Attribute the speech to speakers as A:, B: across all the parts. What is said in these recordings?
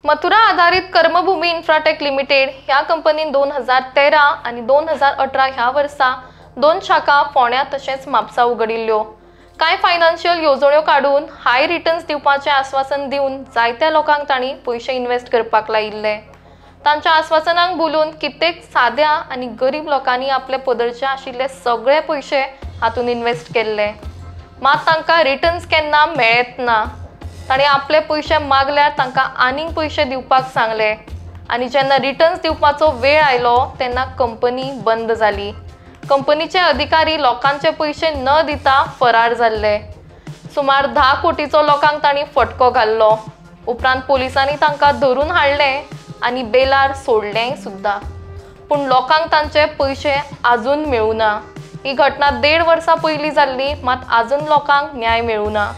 A: मथुरा आधारित कर्मभूमी Infratech limited ह्या कंपनीन 2013 आणि 2018 ह्या वर्सा 2 शाखा फोंड्या तसेच म्हापसा उगडिल्ल्यो। काय फायनान्शियल योजण्यो काढून हाय रिटर्न्स दिवपाचे आश्वासन दिवन जायत्या लोकांक तांणी पैसे इन्वेस्ट करपाक लायिल्ले। तांच्या आश्वासनांक भुलून कित्येक साध्या आणि गरीब लोकांनी आपले पदरचे आशिल्ले सगळे पैसे हातून इन्वेस्ट केल्ले, मात तांकां रिटर्न्स केन्ना मेळत ना। तांणी आपले पैसे मागल्यार तांकां आनीक पैसे दिवपाक सांगले आणि जेन्ना रिटर्न्स दिवपाचो वेळ आयलो तेन्ना कंपनी बंद जाली। कंपनीचे अधिकारी लोकांचे पैसे न दिता फरार जाल्ले। सुमार 10 कोटीचो लोकांक तांणी फटको घाल्लो। उपरांत पोलिसांनी तांकां धरून हाडले आणि बेलार सोडलें सुद्दां, पूण लोकांक तांचे पैसे अजून मेळूना। ही घटना 1.5 वर्सां पयलीं जाल्ली, मात अजून लोकांक न्याय मेळूना।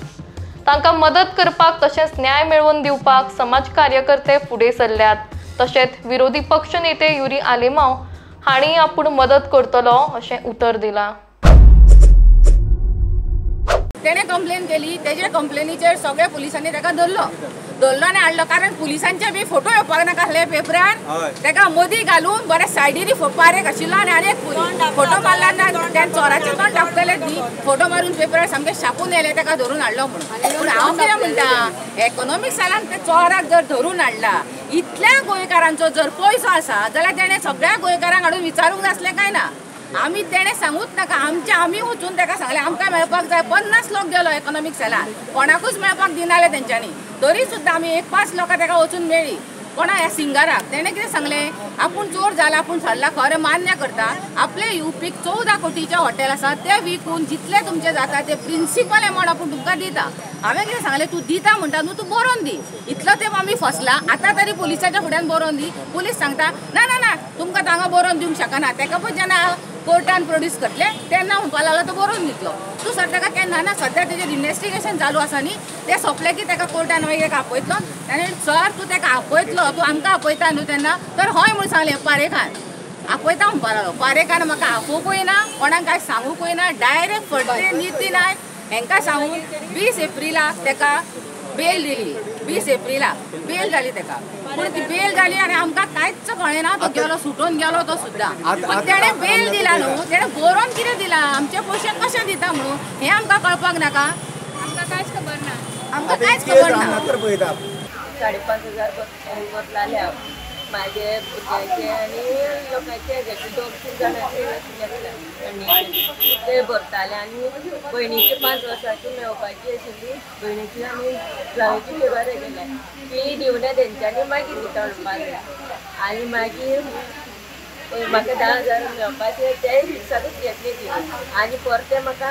A: तांकां मदत करपाक तशेंच न्याय मेळवून दिवपाक समाज कार्यकर्ते फुडें सरल्यात। तशेंच विरोधी पक्ष नेते युरी आलेमांव हांणी आपूण मदत करतलो अशें उतर दिलां।
B: तेणे कंप्लेन केली, तेजे कंप्लेनीचेर सगळे पुलिसांनी ताका धरलो आनी हाडलो, कारण पुलिसांचे बी फोटो येवपाक नाका आसले पेपरान। ताका मदीं घालून बरें सायडीनी पारेक आशिल्लो आनी आनी एक फोटो मारला ना, त्या चोराचे तोंड दाखयले न्ही, फोटो मारून पेपरार सामके छापून येले ताका धरून हाडलो म्हणून। पूण हांव कितें म्हणटा, इकॉनॉमिक सेलान ते चोराक जर धरून हाडला, इतल्या गोंयकारांचो जर पयसो आसा जाल्यार तेणे सगळ्या गोंयकारांक हाडून विचारूंक जाय आसलें काय ना? आमी तेणे सांगूच नाका, आमी वचून ताका सांगलें आमकां मेळपाक जाय। 50 लोक गेलो इकॉनॉमिक सेलान, कोणाकूच मेळपाक दिनाले तेंच्यांनी, तरी सुद्दां आमी 1-5 लोकां ताका वचून मेळ्ळी। कोणा ह्या सिंगराक तेणे कितें सांगलें, आपूण चोर जाला, आपूण सरला खरें मान्य करता, आपले युपीक 14 कोटीचे हॉटेल आसा ते विकून जितले तुमचे जाता ते प्रिन्सिपल अमाउंट आपूण तुमकां दिता। हांवें कितें सांगलें, तूं दिता म्हणटा न्हू, तूं बरोवन दी। इतलो तेंप आमी फसला, आतां तरी पुलिसाच्या फुड्यान बरोवन दी। पुलीस सांगता ना ना ना तुमकां हांगा बरोवन दिवंक शकना। ताका पळय जेन्ना कोर्टान प्रोड्यूस करतले तेन्ना म्हणपाक लागलो तो बरोवन दितलो। तूं सर ताका केन्ना ना, सद्या तेजेर इन्वेस्टिगेशन चालू आसा न्ही, तें सोंपलें की ताका कोर्टान मागीर ताका आपयतलो। ताणें सर तूं ताका आपयतलो, तूं आमकां आपयता न्हू तेन्ना, तर हय म्हूण सांगलें पारेखान। आपयता म्हणपाक लागलो, पारेखान म्हाका आपोवूंकय ना, कोणाक कांय सांगूंकय ना, डायरेक्ट फडते निती नायक हेंकां सांगून 20 एप्रिलाक ताका बेल दिली। 20 एप्रिलाक बेल जाली ताका, पूण ती बेल जाली आनी आमकां कांयच कळ्ळें ना, तो गेलो सुटून गेलो तो सुद्दां। पूण तेणें बेल दिला न्हू, तेणें बरोवन कितें दिलां, आमचे पयशे कशे दिता म्हणून हें आमकां कळपाक नाका, आमकां कांयच खबर ना, आमकां कांयच खबर ना।
C: 5,500 भरलाले माझे भुरग्यांचे आनी लोकांचे 2-3 जाणांचे ते भरताले आनी भयणीची 5 वर्सांची मेळपाची आशिल्ली, भयणीची आनी जावेची फेवर गेले ती दिवना तेंच्यांनी मागीर दिता म्हणपाक आनी मागीर म्हाका 10,000 मेळपाचे ते दिसाकूच घेतली ती आनी परते म्हाका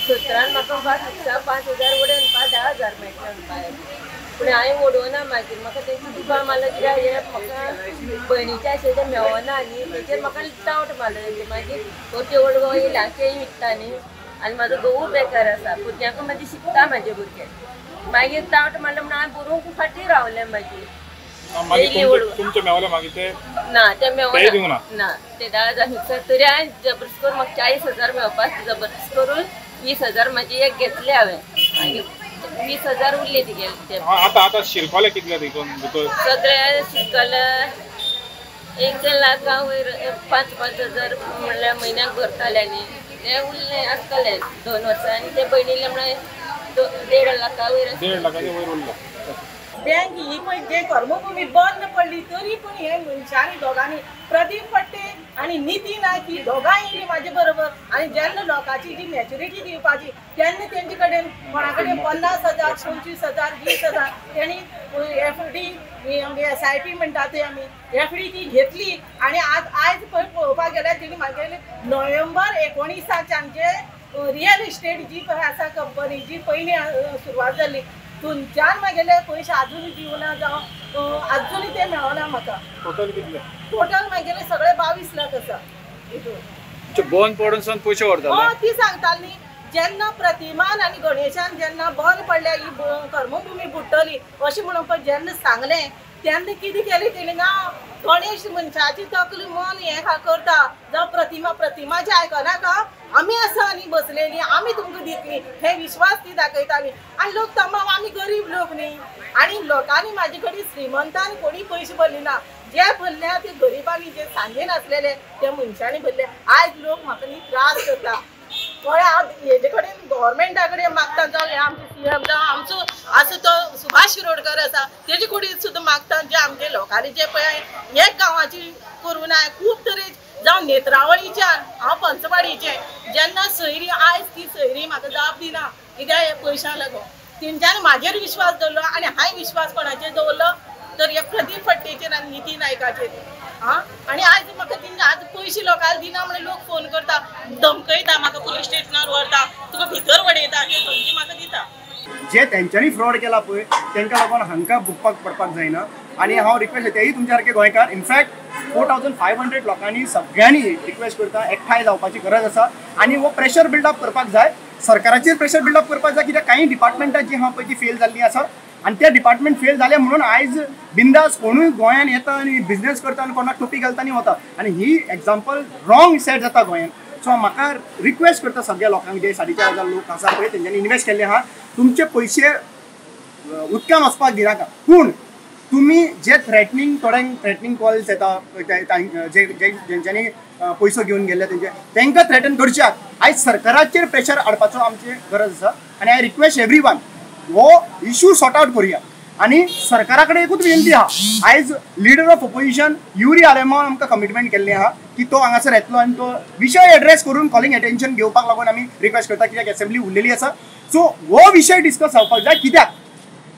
C: सत्रान म्हाका दिसा 5,000 उडोवन 10,000 मेळटले म्हणपाक। पूण हांवें ओडोवना, मागीर म्हाका तेंची दुबाव मारलो कित्याक हे म्हाका भयणीचे आशिल्ले ते मेळना आनी तेचेर म्हाका डावट मारलो तेंचे। मागीर परते ओडगो येयला तेय विकता न्ही आनी म्हाजो घोवूय बेकार आसा, भुरग्यांक म्हाजे शिकता म्हाजे भुरगे। मागीर डावट मारलो म्हणून हांवें बरोवंक फाटीं रावलें मागीर। ना ते मेळना ना, ते 10,000 फिक्सर तरी हांवें जबरदस्त करून म्हाका 40,000 मेळपाक जबरदस्त करून 20,000 म्हाजे एक घेतले हांवें, मागीर 20,000 उरले तिगे।
D: आता शिरपाले कितले
C: सगळे शिरकले 1 लाखा वयर 5,000 म्हणल्यार म्हयन्याक भरताले न्ही, ते उरले आसतले 2 वर्सां आनी ते भयणीले म्हळ्यार 1.5 लाखा वयर
D: उरला।
E: बँक ही पण जे कर्मभूमी बंद पडली तरी पण हे मनशांनी दोघांनी प्रदीप फडते आणि निती नायक ही दोगांय येयली म्हाजे बरोबर। आणि जेन्ना लोकांची जी मॅच्युरिटी दिवपाची तेन्ना तेंचे कडेन कोणा कडेन 50,000 25,000 20,000 तेणी FD SIP म्हणटा ते आमी FD ती घेतली आणि आज पळोवपाक गेल्यार तेणी म्हागेले नोव्हेंबर 19 रियल इस्टेट जी पळय आसा कंपनी जी पयली सुरवात जाल्ली थंयच्यान म्हागेले पयशे अजून दिवना जावं अजूनय ते मेळना म्हाका।
D: टोटल कितले?
E: टोटल म्हागेले सगळे 22 लाख आसा।
D: बंद पडून सन पयशे व्हरताले
E: ती सांगताली जेन्ना प्रतिमान आनी गणेशान जेन्ना बंद पडल्या ही कर्मभूमी बुडटली अशें म्हणून जेन्ना सांगलें तेन्ना कितें केलें तेणें गा गणेश मनशाची तकली मन हें करता जावं प्रतिमा जे आयकनाका आमी आसा न्ही बसलेली आमी तुमकां दितली हे विश्वास ती दाखयताली आनी लोक तमाम आमी गरीब लोक न्ही आनी लोकांनी म्हाजे कडेन श्रीमंतान कोणी पयशे भरले ना जे भरल्या ते गरिबांनी जे सांजे नासलेले त्या मनशांनी भरले आयज लोक म्हाका न्ही त्रास करता कळ्ळें हांव हेजे कडेन गव्हर्मेंटा कडेन मागता जावं हे आमचे सीएम जावं आमचो आसा तो सुभाष शिरोडकर आसा तेजे कडेन सुद्दां मागता जे आमचे लोकांनी जे पळय एक गांवाची करूं ना खूब तरे जावं नेत्रावळीच्यान हांव पंचवाडीचे जेन्ना सयरी आयज ती सयरी म्हाका जाप दिना कित्याक हे पयशां लागून तेंच्यांनी म्हाजेर विश्वास दवरलो आनी हांवें विश्वास कोणाचेर दवरलो तर हे प्रदीप फडतेचेर आनी नितीन नायकाचेर आनी आज म्हाका तेंचे आज पयशे लोकांक दिना म्हणून लोक फोन करता धमकयता म्हाका पुलीस स्टेशनार व्हरता तुका भितर वडयता हे धमकी म्हाका दिता
F: जे तेंच्यांनी फ्रॉड केला पळय तांकां लागून हांकां भुगपाक पडपाक जायना आनी हांव रिक्वेस्ट तेही तुमच्या सारके गोंयकार इनफॅक्ट 4500 लोकांनी सगळ्यांनी रिक्वेस्ट करता एकठांय जावपाची गरज आसा आनी हो प्रेशर बिल्डअप करपाक जाय सरकाराचेर प्रेशर बिल्डअप करपाक जाय कित्याक काही डिपार्टमेंटां जी हांव पळय ती फेल जाल्लीं आसा आनी ते डिपार्टमेंट फेल जाले म्हणून आयज बिंदास कोणूय गोंयान येता आनी बिझनेस करता आनी कोणाक टोपी घालता आनी वता आनी ही एग्जाम्पल रॉंग सेट जाता गोंयान सो म्हाका रिक्वेस्ट करता सगळ्या लोकांक जे 4,500 लोक आसा पळय तेंच्यांनी इन्वेस्ट केल्ले आहा तुमचे पयशे उदकान वचपाक दिनाका पूण तुम्ही जे थ्रेटनिंग कॉल्स येता जेंच्यांनी पयसो घेवन गेल्ले तांकां थ्रेटन करच्याक आयज सरकाराचेर प्रेशर हाडपाचो आमची गरज आसा आनी आय रिक्वेस्ट एवरीवन हो इश्यू सॉर्ट आउट करूया आनी सरकारा कडेन एकूच विनंती आहा आयज लिडर ऑफ ऑपोजिशन युरी आलेमान आमकां कमिटमेंट केल्ली आहा की तो हांगासर येतलो आनी तो विशय एड्रेस करून कॉलिंग अटेन्शन घेवपाक लागून आमी रिक्वेस्ट करता कित्याक असेंब्ली उरलेली आसा सो हो विशय डिस्कस जावपाक जाय कित्याक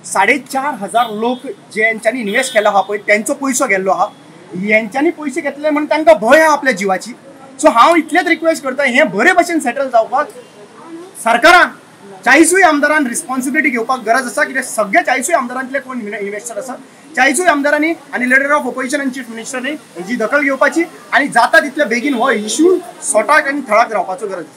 F: 4,500 लोक जेंच्यांनी इन्वेस्ट केला आहा पळय तेंचो पयसो गेल्लो आहा हेंच्यांनी पयशे घेतले म्हणून तांकां भंय आहा आपल्या जिवाची सो हांव इतलेच रिक्वेस्ट करता हे बरे भशेन सेटल जावपाक सरकारान 40 आमदारान रिस्पॉन्सिबिलिटी घेवपाक गरज आसा कित्याक सगळे 40 आमदारांतले कोण इन्वेस्टर आसा 40 आमदारांनी आनी लिडर ऑफ ऑपोजिशन आनी चीफ मिनिस्टरांनी हेची दखल घेवपाची आनी जाता तितले बेगीन हो इश्यू सॉर्ट आउट आनी थळाक रावपाचो गरज आसा